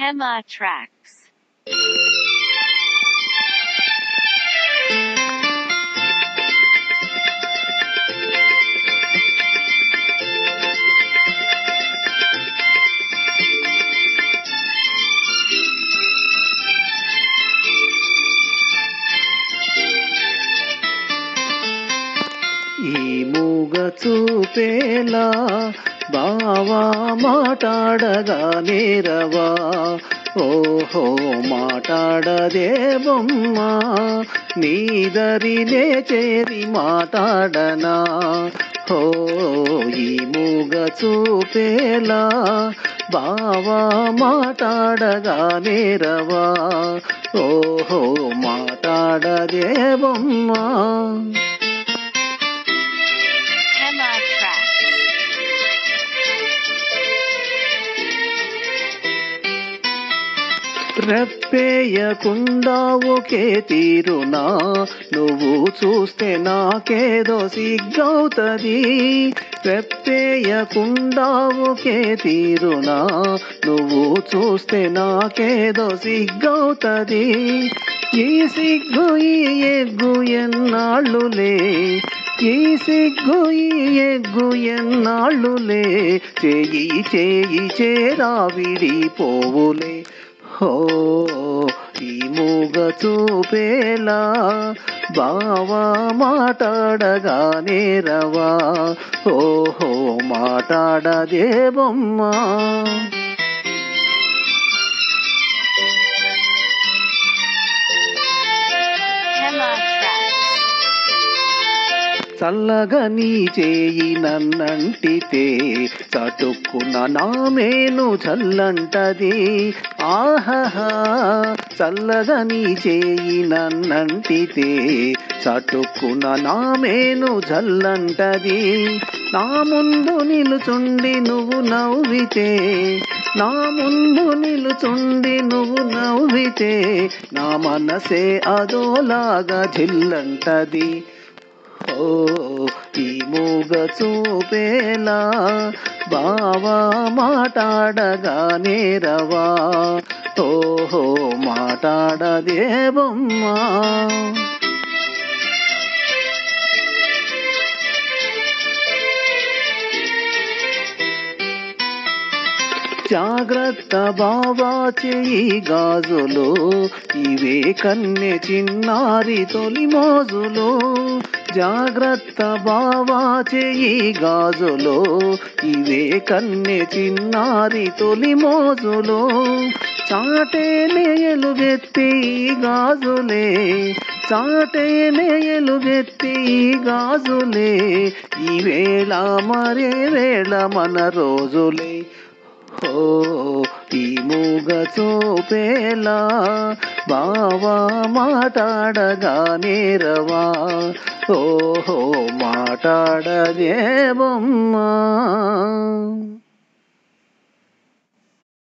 Hema Tracks. ఈ మూగ చూపేలా బావా మాటాడగా నేరవా ఓహో మాటాడదే బొమ్మ నీదరినే చేరి మాటాడనా హో ఈ మూగ చూపేలా బావా మాటాడగా నేరవా ఓహో మాటాడదే బొమ్మ. Hema Tracks. రెప్పేయకుండా ఒకే తీరునా నువ్వు చూస్తే నాకేదో సిగ్గవుతుంది. రెప్పేయకుండా ఒకే తీరునా నువ్వు చూస్తే నాకేదో సిగ్గవుతుంది. ఈ సిగ్గు ఈ ఎగ్గు ఎన్నాళ్ళులే ఈ సిగ్గు ఈ ఎగ్గు ఎన్నాళ్ళులే చేయి చేయి చేరా విడిపోవులే హో ఈ మూగ చూపేలా బావా మాటాడగా నేరవా ఓహో మాటాడదే బొమ్మ. Hema Tracks. చల్లగా నీ చేయి నన్నంటితే చటుక్కున నా మేను చల్లంటది ఆహా చల్లగా నీ చేయి నన్నంటితే చటుక్కున నా మేను చల్లంటది. నా ముందు నిలుచుండి నువ్వు నవ్వితే నా ముందు నిలుచుండి నువ్వు నవ్వితే నా మనసే అదోలాగా జిల్లంటది. ఓ ఈ మూగ చూపేలా బావా మాటాడగా నేరవా ఓహో మాటాడదే బొమ్మ. జాగ్రత్త బావా చెయ్యి గాజులు ఇవే కన్నె చిన్నారి తొలి మోజులు. జాగ్రత్త బావా చెయ్యి గాజులు ఇవే కన్నె చిన్నారి తొలి మోజులు. చాటేనే ఎలుగెత్తి గాజులే చాటేనే ఎలుగెత్తి గాజులే ఈ వేళ మరే వేళ మన రోజులే ఓ ఈ మూగ చూపేలా బావా మాటాడగా నేరవా ఓహో మాటాడదే బొమ్మ.